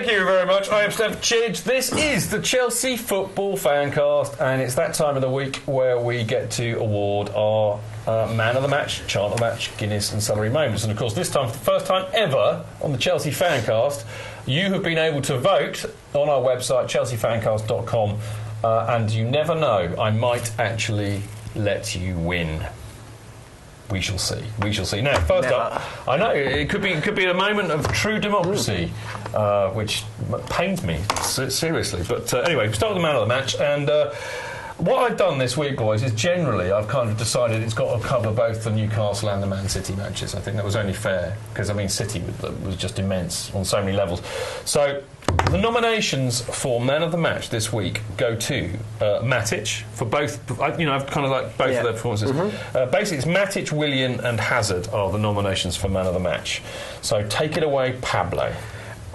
Thank you very much. I am Steph Chidge. This is the Chelsea Football FanCast, and it's that time of the week where we get to award our Man of the Match, Chant of the Match, Guinness and Celery moments. And of course, this time, for the first time ever on the Chelsea FanCast, you have been able to vote on our website, chelseafancast.com, and you never know, I might actually let you win. We shall see. We shall see. Now, first up, I know it could be a moment of true democracy, which pains me seriously. But anyway, we start with the Man of the Match, and what I've done this week, boys, is generally I've kind of decided it's got to cover both the Newcastle and the Man City matches. I think that was only fair because I mean City was just immense on so many levels. So the nominations for Man of the Match this week go to Matic for both. I've kind of like both of their performances. Basically, it's Matic, Willian, and Hazard are the nominations for Man of the Match. So take it away, Pablo.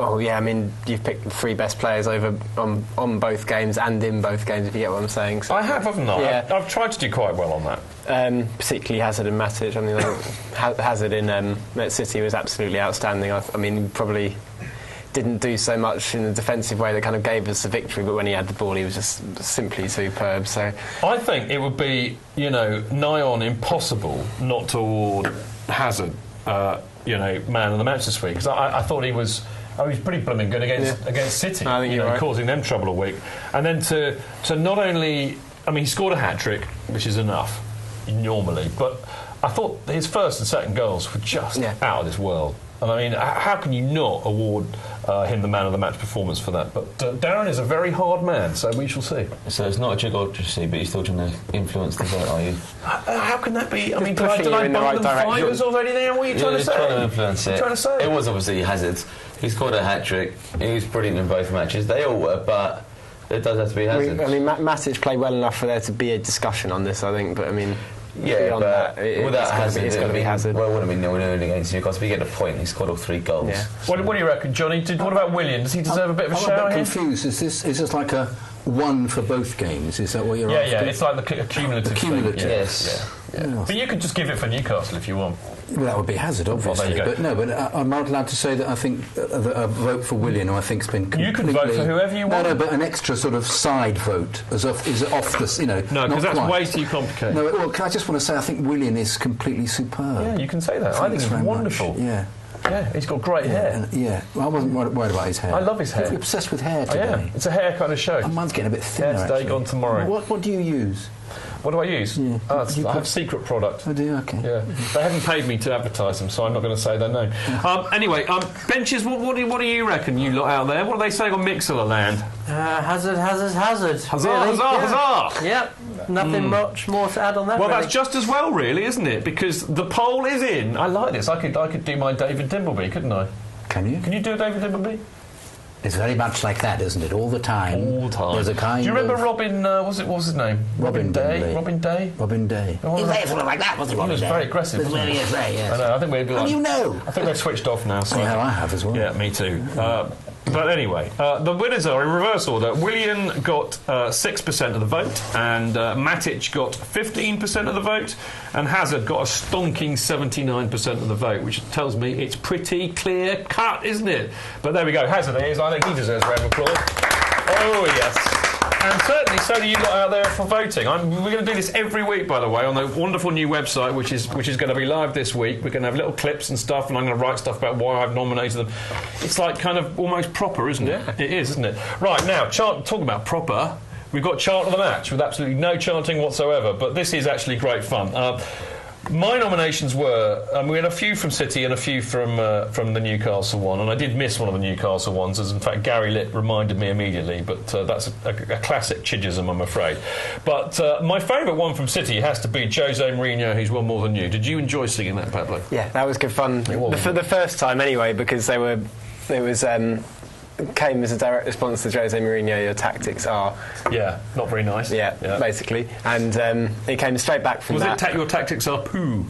Oh yeah, I mean you've picked the three best players over on both games and in both games, if you get what I'm saying. So, I have, haven't I? Yeah. I've tried to do quite well on that. Particularly Hazard and Matic. I mean, Hazard in Man City was absolutely outstanding. I mean, he probably didn't do so much in a defensive way that kind of gave us the victory, but when he had the ball, he was just simply superb. So I think it would be, nigh on impossible not to award Hazard, Man of the Match this week because I thought he was pretty blooming good against City, I think right. Causing them trouble a week. And then to not only, he scored a hat-trick, which is enough, normally, but I thought his first and second goals were just out of this world. And I mean, how can you not award him the Man of the Match performance for that? But Darren is a very hard man, so we shall see. So it's not a gigocracy, but you're still trying to influence the vote, are you? How can that be? I mean, did I bump them fivers or anything? What are you trying to say? Trying to influence it. Trying to say? It was obviously Hazard. He scored a hat-trick. He was brilliant in both matches. They all were, but it does have to be Hazard. Matic played well enough for there to be a discussion on this, I think, but I mean... Yeah, but without Hazard, it's going to be Hazard. Well, it would have been 0-0 against Newcastle. If you get the point, he scored all three goals. Yeah. What do you reckon, Johnny? What about Willian? Does he deserve a bit of a shout? I'm a bit confused. Is this like a one for both games? Is that what you're asking? Yeah, it's like the cumulative thing. Yes. Yeah. But you could just give it for Newcastle if you want. Well, that would be Hazard, obviously. But I'm not allowed to say that I think a vote for Willian, who I think has been completely... You can vote for whoever you want. No, but an extra sort of side vote is off the, No, because that's way too complicated. No, well, I just want to say I think Willian is completely superb. Yeah, you can say that. I think he's wonderful. Much. Yeah. Yeah, he's got great hair. Well, I wasn't worried about his hair. I love his hair. You're obsessed with hair today. I am. It's a hair kind of show. And mine's getting a bit thinner, hair today, gone tomorrow. What do you use? What do I use? Yeah. I have a secret product. Oh, do you? Okay. Yeah. They haven't paid me to advertise them, so I'm not going to say their name. Anyway, benches, what do you reckon, you lot out there? What are they saying on Mixler land? Hazard. Huzzah, really? huzzah! Yep. Nothing much more to add on that. Well, really. that's just as well, really, isn't it? Because the poll is in. I like this. I could do my David Dimbleby, couldn't I? Can you? Can you do a David Dimbleby? It's very much like that, isn't it? All the time. All the time. There's a kind. Do you remember Robin? What was his name? Robin Day. Robin Day. Robin Day. He was sort of like that, wasn't he? He was very aggressive. Yes. I know. I think we're. How do you know? I think they've switched off now. So I have as well. Yeah, me too. But anyway, the winners are in reverse order. Willian got 6% of the vote, and Matic got 15% of the vote, and Hazard got a stonking 79% of the vote, which tells me it's pretty clear cut, isn't it? But there we go. Hazard is. I think he deserves a round of applause. Oh, yes. And certainly, so do you lot out there for voting. We're going to do this every week, by the way, on the wonderful new website, which is going to be live this week. We're going to have little clips and stuff, and I'm going to write stuff about why I've nominated them. It's like kind of almost proper, isn't it? It is, isn't it? Right, now, talking about proper, we've got Chant of the Match with absolutely no chanting whatsoever, but this is actually great fun. My nominations were, we had a few from City and a few from the Newcastle one, and I did miss one of the Newcastle ones, as in fact Gary Litt reminded me immediately, but that's a classic Chidgism, I'm afraid. But my favourite one from City has to be Jose Mourinho, who's won more than you. Did you enjoy singing that, Pablo? Yeah, that was good fun. For the first time anyway, because came as a direct response to Jose Mourinho, your tactics are... Yeah, not very nice. Yeah. Basically. And it came straight back from that. Was it your tactics are poo?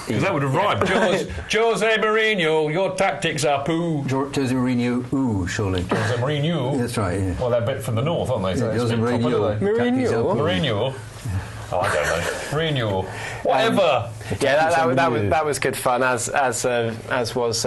Because that would have rhymed. Jose Mourinho, your tactics are poo. Jose Mourinho, ooh, surely. Jose Mourinho? That's right, yeah. Well, they're a bit from the north, aren't they? So Jose Mourinho. Mourinho? Oh, I don't know. Mourinho. Whatever. That was good fun, as was...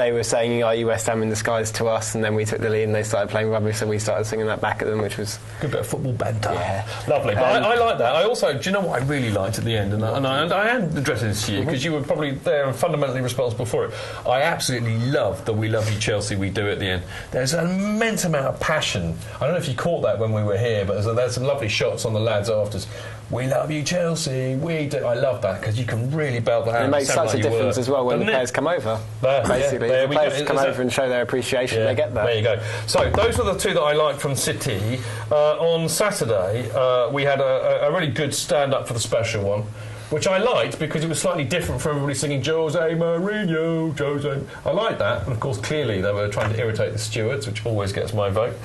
they were saying, "Are you West Ham in disguise?" to us, and then we took the lead and they started playing rubbish, so we started singing that back at them, which was good bit of football banter. Yeah. Lovely. But I like that. I also, do you know what I really liked at the end? And I am addressing this to you because you were probably there and fundamentally responsible for it. I absolutely love the "We love you, Chelsea, we do" at the end. There's an immense amount of passion. I don't know if you caught that when we were here, but there's some lovely shots on the lads afterwards. "We love you, Chelsea, we do." I love that because you can really belt that out. It makes such a difference as well when the players come over. Basically, if the players come over and show their appreciation, they get that. There you go. So those were the two that I liked from City. On Saturday, we had a really good stand-up for the special one, which I liked because it was slightly different from everybody singing Jose Mourinho, Jose. I liked that, and of course, clearly they were trying to irritate the stewards, which always gets my vote.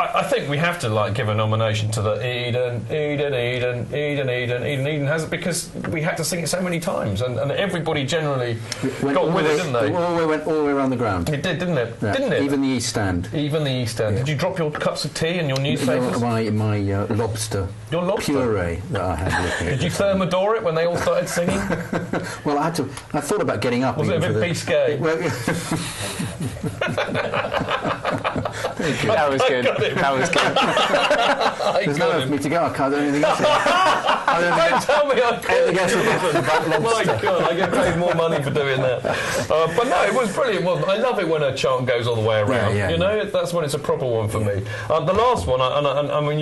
I think we have to give a nomination to the Eden has it because we had to sing it so many times, and everybody generally got with it, didn't they? It went all the way around the ground. It did, didn't it? Yeah. Didn't it? Even the East Stand. Even the East Stand. Yeah. Did you drop your cups of tea and your newspapers? My lobster. Your lobster puree that I had with me. Did you Thermidor it when they all started singing? Well, I thought about getting up. Was it a bit Biscay? That was good. That was good. There's nowhere for me to go. I can't do anything else. Don't tell me I couldn't. My God, I get paid more money for doing that. But no, it was brilliant. I love it when a chant goes all the way around. Yeah. You know, that's when it's a proper one for me. The last one, I mean,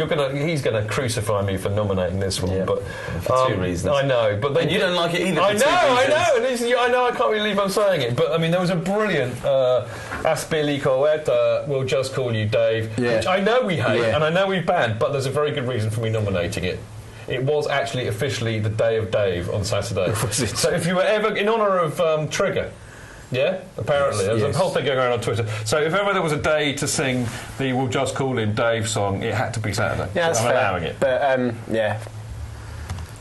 he's going to crucify me for nominating this one. But for 2 reasons. I know, but you don't like it either. I know. I know. I can't believe I'm saying it. But I mean, there was a brilliant Aspilicueta, "We'll just call you Dave," which I know we hate and I know we banned, but there's a very good reason for me nominating it. It was actually officially the day of Dave on Saturday. So if you were ever in honour of Trigger. Yeah, apparently. There's a whole thing going around on Twitter. So if ever there was a day to sing the "We'll Just Call Him Dave" song, it had to be Saturday. Yeah, that's I'm fair. allowing it. But,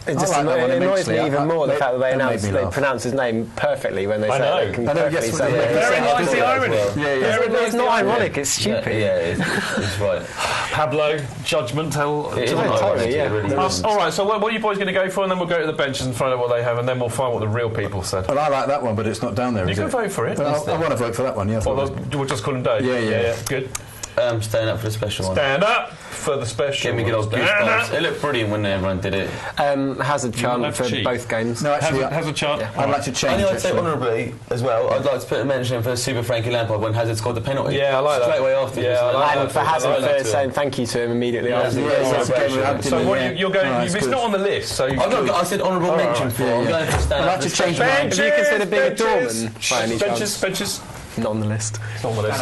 it just like that one annoys me even more the fact that they pronounce his name perfectly when they say it. They can perfectly say it. Very nice the irony. It's not ironic, it's stupid. It's right. Pablo, judgment. Totally. All right, so what are you boys going to go for? And then we'll go to the benches and find out what they have, and then we'll find what the real people said. Well, I like that one, but it's not down there. You can vote for it. I want to vote for that one, yeah. We'll just call him Dave. Yeah. Good. Staying up for the special one. Stand up for the special. Give me good old goosebumps. It looked brilliant when everyone did it. Hazard chant for both games. No, actually, has a chant. Yeah. I'd like to change. I'd say honourably as well. I'd like to put a mention for Super Frankie Lampard when Hazard scored the penalty. Yeah, I like that. Straight away after. And for Hazard for saying thank you to him immediately after. So what you're going? It's not on the list. So I said honourable mention for. I'm going for stand up. I'd like to change mine. Have you considered being a doorman by any chance? Benches. Not on the list. Not on the list.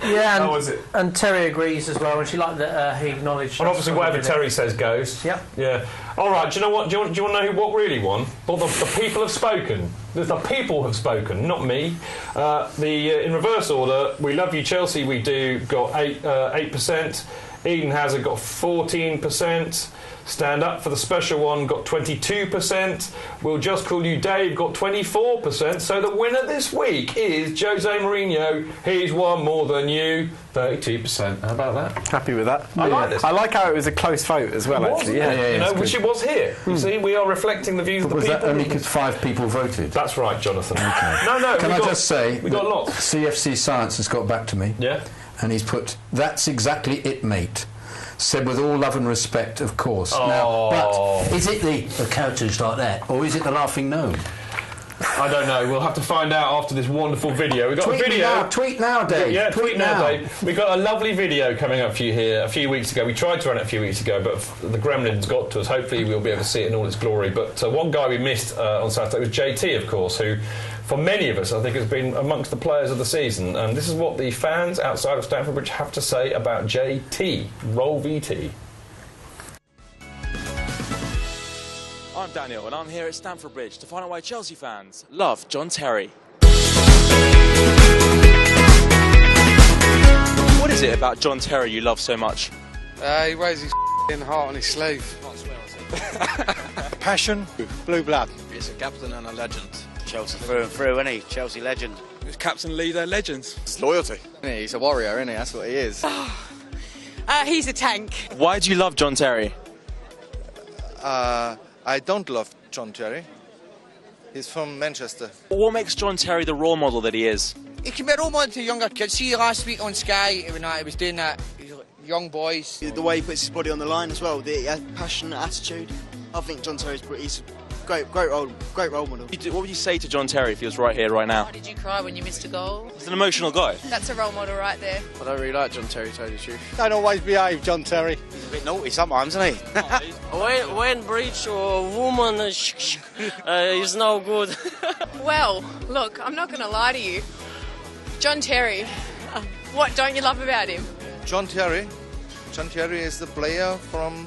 Yeah, How was it? And Terry agrees as well, and she liked that he acknowledged. And obviously, whatever Terry says goes. Yep. Yeah. All right. Do you know what? Do you want to know what really won? Well, the people have spoken. The people have spoken, not me. In reverse order, "We love you, Chelsea. We do" got 8%. Eden Hazard got 14%. Stand Up for the special one got 22%. We'll Just Call You Dave got 24%. So the winner this week is Jose Mourinho. He's won more than you. 32%. How about that? Happy with that. I like this. I like how it was a close vote as well, actually. Which it was here. You see, we are reflecting the views of the Was people. that only because 5 people voted? That's right, Jonathan. Okay. No. Can I just say, we got lots. CFC Science has got back to me. Yeah. And he's put, "That's exactly it, mate. Said with all love and respect, of course." Now, but is it the characters like that, or is it the laughing gnome? I don't know. We'll have to find out after this wonderful video. We've got a video. Tweet now, Dave. Yeah, tweet now, Dave. We've got a lovely video coming up for you here a few weeks ago. We tried to run it a few weeks ago, but the gremlins got to us. Hopefully we'll be able to see it in all its glory. But one guy we missed on Saturday was JT, of course, who, for many of us, I think has been amongst the players of the season. And this is what the fans outside of Stamford Bridge have to say about JT. Roll VT. I'm Daniel, and I'm here at Stamford Bridge to find out why Chelsea fans love John Terry. What is it about John Terry you love so much? He wears his heart on his sleeve. Passion, blue blood. He's a captain and a legend. Chelsea through and through, isn't he? Chelsea legend. He's captain, leader, legends. It's loyalty. He's a warrior, isn't he? That's what he is. He's a tank. Why do you love John Terry? I don't love John Terry. He's from Manchester. What makes John Terry the role model that he is? He can be a role model to younger kids. See, last week on Sky, when he was doing that, young boys. The way he puts his body on the line as well, the passionate attitude. I think John Terry's he's great role model. What would you say to John Terry if he was right here, right now? Why did you cry when you missed a goal? He's an emotional guy. That's a role model right there. I don't really like John Terry, to tell you the truth. Don't always behave, John Terry. He's a bit naughty sometimes, isn't he? when bridge or woman is no good. Well, look, I'm not going to lie to you. John Terry, what don't you love about him? John Terry is the player from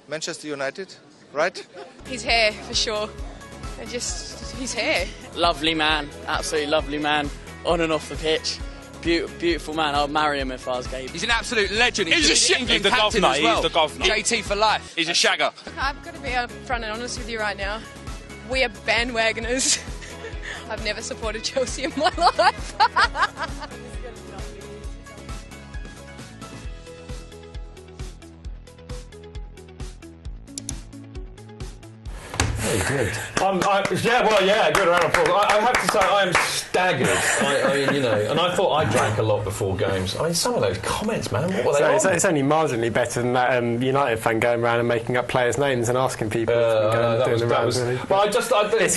Manchester United, right? His hair, for sure. Just his hair. Lovely man, absolutely lovely man, on and off the pitch. Beautiful man. I'd marry him if I was gay. He's an absolute legend. He's the England captain governor. as well. He's the governor. JT for life. He's a shagger. Look, I've got to be upfront and honest with you right now. We are bandwagoners. I've never supported Chelsea in my life. Very good. Good round of applause. I have to say, I am staggered. I mean, and I thought I drank a lot before games. I mean, some of those comments, man, what were they on? It's only marginally better than that United fan going around and making up players' names and asking people. It's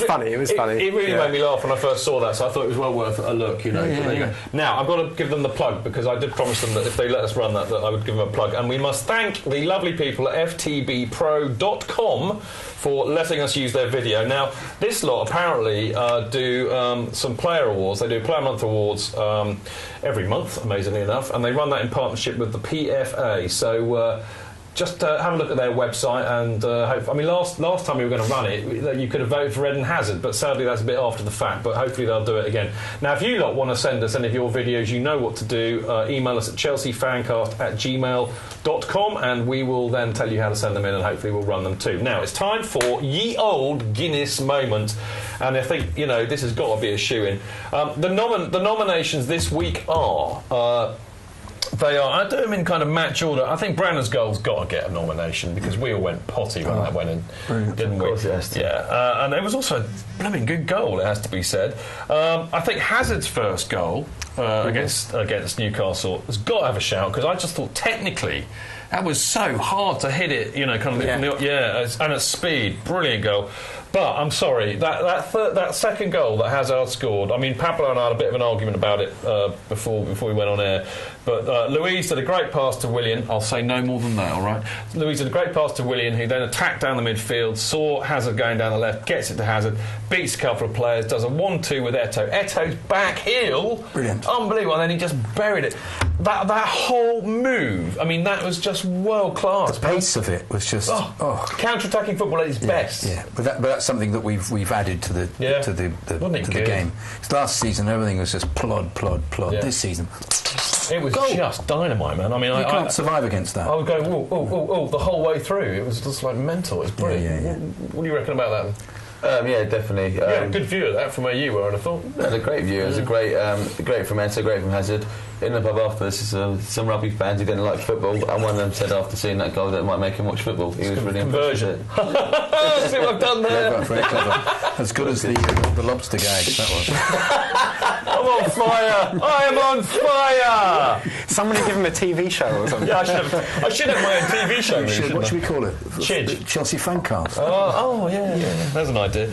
funny. It was funny. It really made me laugh when I first saw that, so I thought it was well worth a look. There you go. Now I've got to give them the plug because I did promise them that if they let us run that I would give them a plug, and we must thank the lovely people at ftbpro.com for letting us use their video. Now, this lot apparently do some player awards. They do Player Month awards every month, amazingly enough, and they run that in partnership with the PFA. So just have a look at their website and hope. I mean, last time we were going to run it, you could have voted for Eden Hazard, but sadly that's a bit after the fact. But hopefully they'll do it again. Now, if you lot want to send us any of your videos, you know what to do. Email us at chelseafancast@gmail.com, and we will then tell you how to send them in, and hopefully we'll run them too. Now it's time for ye old Guinness moment, and I think this has got to be a shoe-in. The nominations this week are. They are. I do them in kind of match order. I think Branner's goal's got to get a nomination because we all went potty when that went in, didn't we? Of course it has to. Yeah, and it was also a blooming good goal, it has to be said. I think Hazard's first goal against Newcastle has got to have a shout because I just thought technically that was so hard to hit it, and at speed, brilliant goal. But I'm sorry, that second goal that Hazard scored. I mean, Pablo and I had a bit of an argument about it before we went on air. But Luiz did a great pass to Willian. I'll say no more than that, all right? Luiz did a great pass to Willian, who then attacked down the midfield, saw Hazard going down the left, gets it to Hazard, beats a couple of players, does a 1-2 with Eto'o. Eto'o's back heel. Brilliant. Unbelievable. And then he just buried it. That whole move, I mean, that was just world class. The pace of it was just counter-attacking football at its best. Yeah, but that's something that we've added to the game. Last season everything was just plod. Yeah. This season it was just dynamite, man. I mean, you can't survive against that. I would go the whole way through. It was just like mental. It's brilliant. Yeah. What do you reckon about that? Definitely. Good view of that from where you were, and I thought. It was a great view. It was a great from Eto'o, great from Hazard. In the pub after this, some rugby fans who didn't like football, and one of them said after seeing that goal that it might make him watch football. He was really impressed with it. See what I've done there? Clever, very clever. As good as the lobster gag, that was. I'm on fire! I am on fire! Somebody give him a TV show or something. Yeah, I should have my own TV show. What should we call it? Chidge. Chelsea FanCast. Yeah. There's an idea.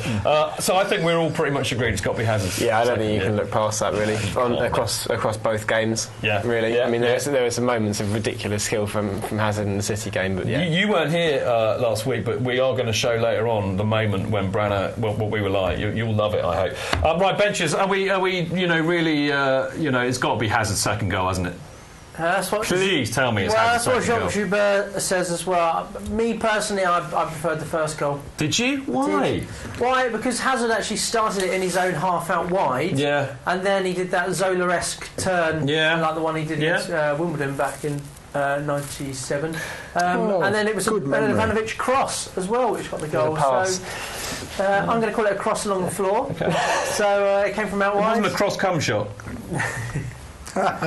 So I think we're all pretty much agreed it's got to be Hazard. Yeah, I don't think you can look past that really. Across both games. Yeah, really. Yeah, I mean, there were some moments of ridiculous skill from Hazard in the City game, but yeah. You weren't here last week, but we are going to show later on the moment when Branner, what we were like. You'll love it, I hope. Right, benches. Are we? Really? It's got to be Hazard's second goal, hasn't it? That's what Please tell me it's that's what Hazard's second goal. Joubert says as well. Me personally, I preferred the first goal. Did you? Why? Why? Because Hazard actually started it in his own half out wide. Yeah. And then he did that Zola-esque turn. Yeah. Like the one he did against Wimbledon back in 97. And then it was a Ivanovic cross as well, which got the goal. So I'm going to call it a cross along the floor. Okay. So it came from out wide. It wasn't a cross cum shot.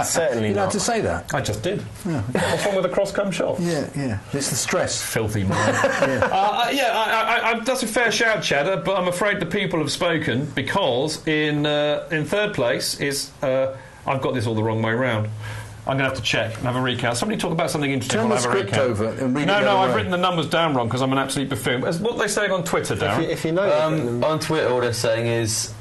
Certainly You're allowed not. to say that. I just did. What's wrong with a cross-comb shot? Yeah. It's the stress. Filthy man. That's a fair shout, Cheddar, but I'm afraid the people have spoken because in third place is... I've got this all the wrong way round. I'm going to have to check and have a recount. Somebody talk about something interesting. Turn the script over and read it. No, I've written the numbers down wrong because I'm an absolute buffoon. What are they saying on Twitter, Darren? If you know... on Twitter, all they're saying is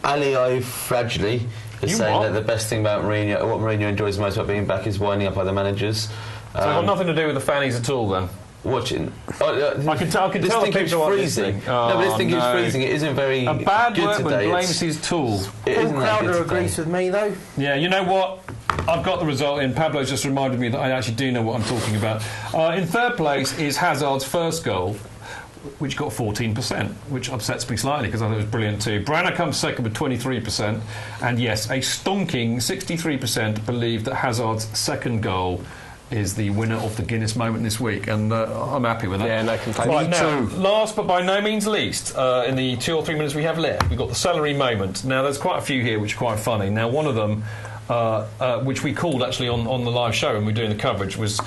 Ali Fragili is saying that the best thing about Mourinho, what Mourinho enjoys most about being back, is winding up other managers. So it's got nothing to do with the Fannies at all, then? Watching. I can tell this thing keeps freezing. No, but this thing keeps freezing. It isn't very a bad good workman today. blames his tool. Paul Crowder agrees with me, though. Yeah, you know what? I've got the result in. Pablo's just reminded me that I actually do know what I'm talking about. In third place is Hazard's first goal, which got 14%, which upsets me slightly because I thought it was brilliant too. Branner comes second with 23%, and yes, a stonking 63% believe that Hazard's second goal is the winner of the Guinness moment this week, and I'm happy with that. Yeah, no complaints. Right, now, last but by no means least, in the 2 or 3 minutes we have left, we've got the celery moment. Now, there's quite a few here which are quite funny. Now, one of them, which we called actually on the live show when we were doing the coverage, was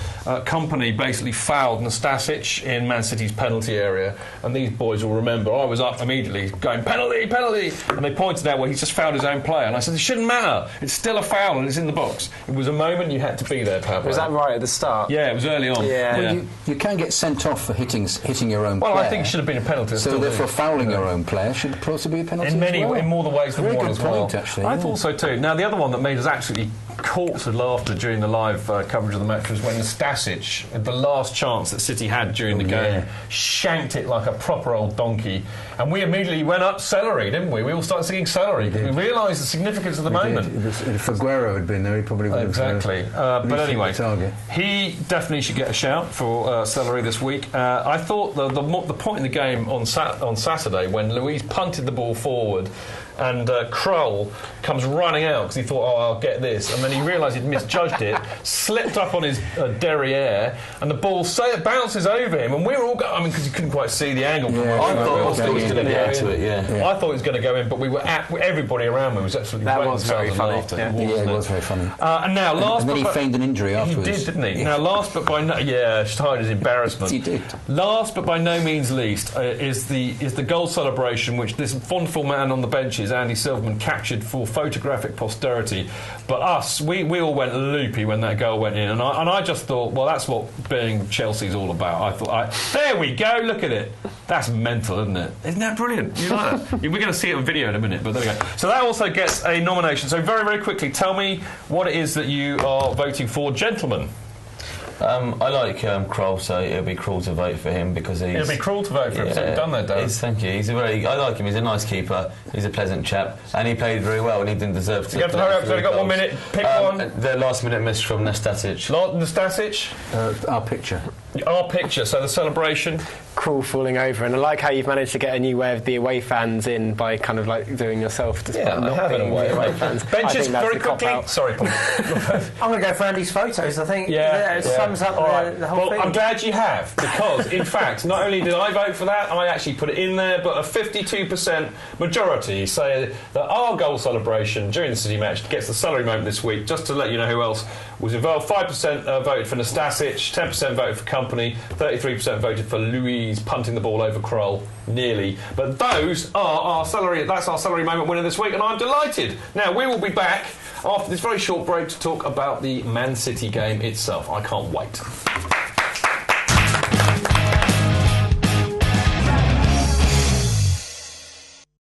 Company basically fouled Nastasic in Man City's penalty area, and these boys will remember I was up immediately going penalty, and they pointed out, well, he's just fouled his own player, and I said it shouldn't matter, it's still a foul and it's in the box. It was a moment you had to be there, Pablo. Was that right at the start? Yeah, it was early on. Yeah. Well, you can get sent off for hitting your own player. Well, I think it should have been a penalty. So therefore fouling your own player should possibly be a penalty in more the ways than one as well. Actually, I thought so too. Now, the other one that made us absolutely corpse of laughter during the live coverage of the match was when Nastasic, the last chance that City had during the game, shanked it like a proper old donkey, and we immediately went up celery, didn't we? We all started singing celery because we realised the significance of the moment. If Aguero had been there, he probably would have. Exactly. But anyway, he definitely should get a shout for celery this week. I thought the point in the game on Saturday when Luiz punted the ball forward and Krull comes running out because he thought, I'll get this, and then he realised he'd misjudged it, slipped up on his derrière, and the ball bounces over him, and we were all because you couldn't quite see the angle. I thought it was going to get to it. I thought it was going to go in, but we were everybody around me was absolutely that was very funny. It was very funny. And now last, and then he feigned an injury afterwards. He did, didn't he? Yeah. Now last but by just hide his embarrassment. He did. Last but by no means least is the goal celebration, which this wonderful man on the benches, Andy Silverman, captured for photographic posterity. But us, we all went loopy when that goal went in, and I just thought, well, that's what being Chelsea's all about. I thought, there we go, look at it. That's mental, isn't it? Isn't that brilliant? You like that? We're going to see it on video in a minute, but there we go. So that also gets a nomination. So very, very quickly, tell me what it is that you are voting for, gentlemen. I like Kroll, so it'll be cruel to vote for him because he's... It'll be cruel to vote for him, so you've done that, Darren. Thank you. I like him, he's a nice keeper, he's a pleasant chap, and he played very well, and he didn't deserve to... You have to hurry up, so we've got 1 minute, pick one. The last minute miss from Nastasic. Nastasic? Our picture. Our picture, so the celebration. Krul falling over, and I like how you've managed to get a new way of the away fans in by kind of like doing yourself despite not being away fans. Benches, very quickly. Sorry, Paul. I'm going to go for Andy's photos. I think it sums up the whole thing. I'm glad you have, because in fact, not only did I vote for that, I actually put it in there, but a 52% majority say that our goal celebration during the City match gets the celery moment this week. Just to let you know who else was involved, 5% voted for Nastasic, 10% voted for Company, 33% voted for Luiz punting the ball over Kroll, nearly. But those are our celery. That's our celery moment winner this week, and I'm delighted. Now we will be back after this very short break to talk about the Man City game itself. I can't wait.